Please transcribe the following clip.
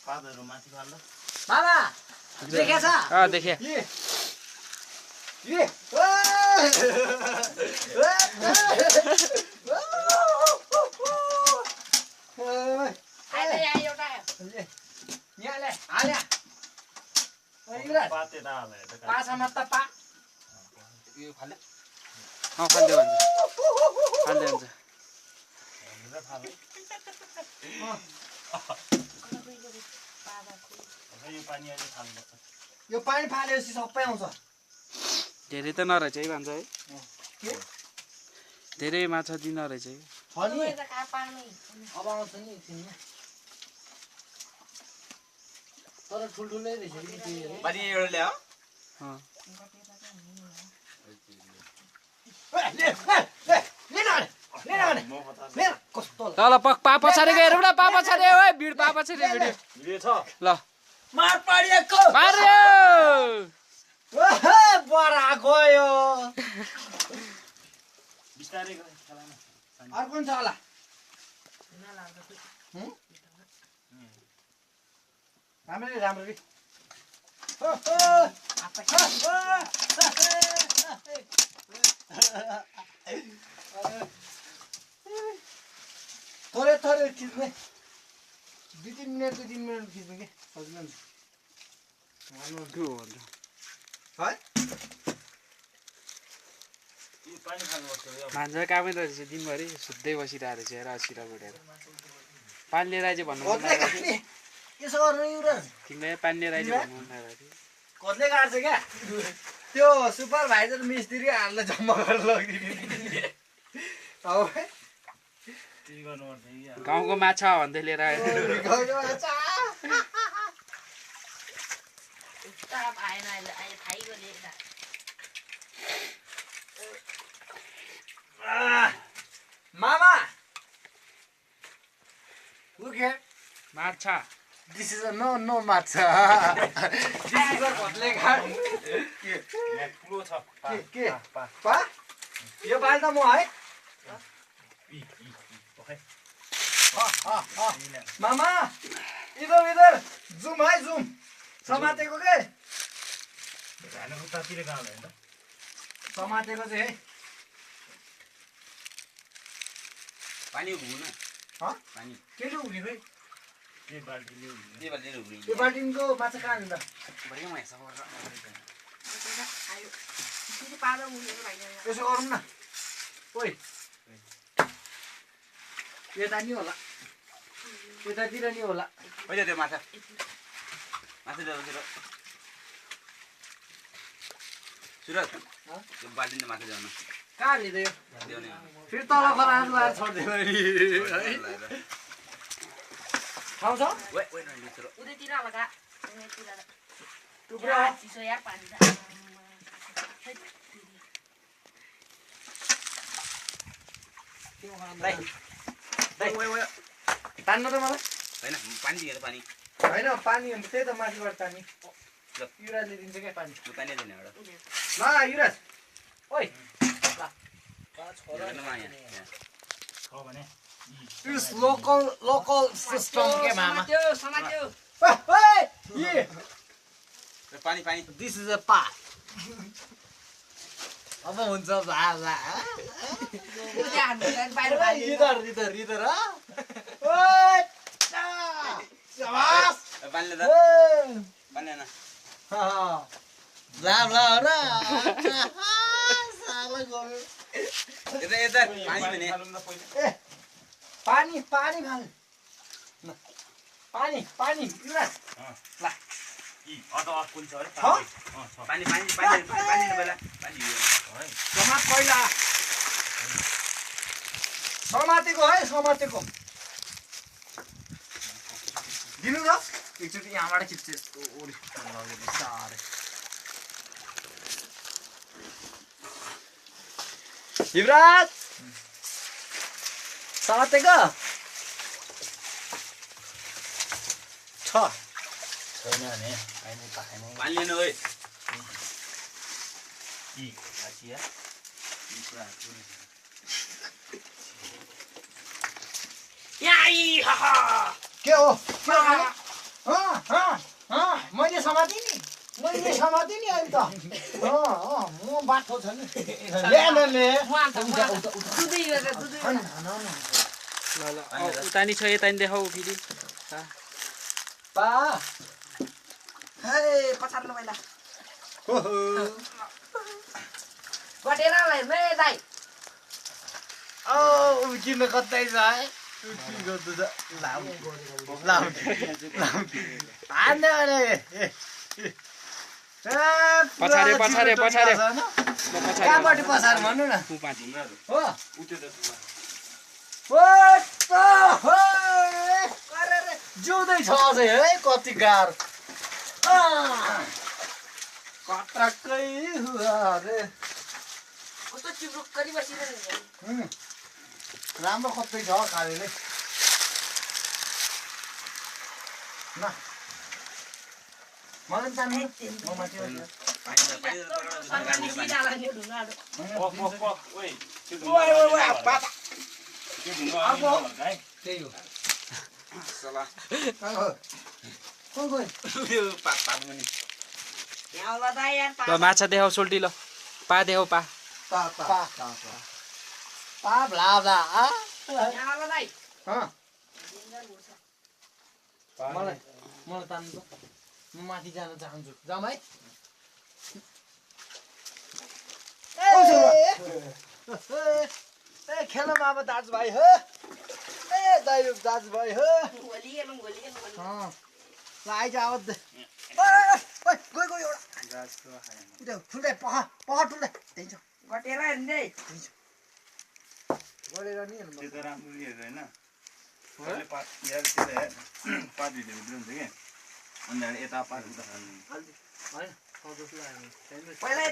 पातहरु माथि फाल्नु मामा देखेछ देखे पाछामा त पा यो फाल्दै फाल्दै हुन्छ यो पानी फालेपछि सबै आउँछ धेरै त नरहेछ है भन्छ है धेरै माछा दिन रहेछ है अब आउँछ नि एकछिनमा तर ठुल्ठुलै रहेछ पानी एउटा ल्याऊ ल पा पछाडिको हेरौँ न पा पछाडि है भिड पा पछाडि भिडियो छ ल मार पाडिएको मार्यो बरा गयो बिस्तारै खेलाउन अर्को छ होला राम्ररी राम्ररी थोरै थोरै खिच्ने 2-3 मिनट खिच्ने के सजिलो हुन्छ है पानी खानुपर्छ मान्छे कामै रहेछ दिनभरि सुत्दै बसिरहेको रहेछ हेर सिरा गुडेर पानी लिएर आइज भन्नु यसो गर्नु युवराज तिमीलाई पानी लिएर आइज भन्नु मन लाग्यो कसले काट्छ क्या त्यो सुपरभाइजर मिस्त्री हाल्न जम्मा गरेर लगिदिने गाउँको माछा भन्दै लिएर आयो मामा look here माछा this is a no matcha this is a कत्ले घाट ठुलो छ के पा यो बाल त म है मामा इधर जुम है जुम समातेको के उतातिर गाउँ हैन समातेको चाहिँ है पानी उघ्नु ह पानी केले उघ्ने खै त्यो बाल्टीले उघ्नु यो बाल्टिनको माछा कहाँ नि त बढी मैसा पर्छ यसो गरौँ न ओइ यता नि होला यतातिर नि होला होइन त्यो माछा माछा ल्याउँछ सुरज त्यो बाल्टीले माछा ल्याउनु कहाँ लिँदै ल्याउने फेरि तल खला लाएर छोड्दैन नि ठाउँ छ उतैतिर होला टुक्रा चिसो या पानी तान्नु त मलाई हैन पानी दिएर पानी होइन पानी त्यही त माथिबाट तान्ने युराजले दिन्छ क्या पानी पानी दिने एउटा ल युराज ओइ This local system के मामा समात्यो पानी पानी This is a pot अब हुन्छ भाला इधर ओइ शाबाश पानी ले पानी लेना ला साला गयो इधर पानी भने पानी फाल पानी युराज ल कुन छ है पानी पानी बेला पानी समात पहिला समातेको है समातेको दिनु र एकचोटि यहाँबाट खिच्छ यस्तो ओरी बिस्तारै युवराज समातेको छ छैन भने पानी लिनु है के हो मैले समातेँ नि अहिले त म बाठो छ नि ले दुधै गरेर दुधै ल उता नि छ यता नि देखाऊ फेरि पा हे पछाड ल पहिला गटेरालाई रे दाइ किन कतै छ है पछाडे कहाँबाट पछार भन्नु न जिउँदै छ अझै है कति गाह्रो कट्राकै अरे कस्तो चिप्रुक गरी बसिरहेको राम्रो कतै छ कालेले न मलाई जान्नु म माथि त्यही हो ल माछा देखाऊ सोल्टी ल पा देखाऊ पा मलाई तान्नु म माथि जान चाहन्छु जाम है ए खेलौँ अब दाजुभाइ हो ए दाइयो दाजुभाइ हो ल आइज अब गयो एउटा ठुल्दै पख ठुल्दै त्यही छ गटेरा हेर्ने गरेर नि त्यो त राम्रो होइन अहिले पात भिडियो हुन्छ कि अनि यता पात उता होइन पहिला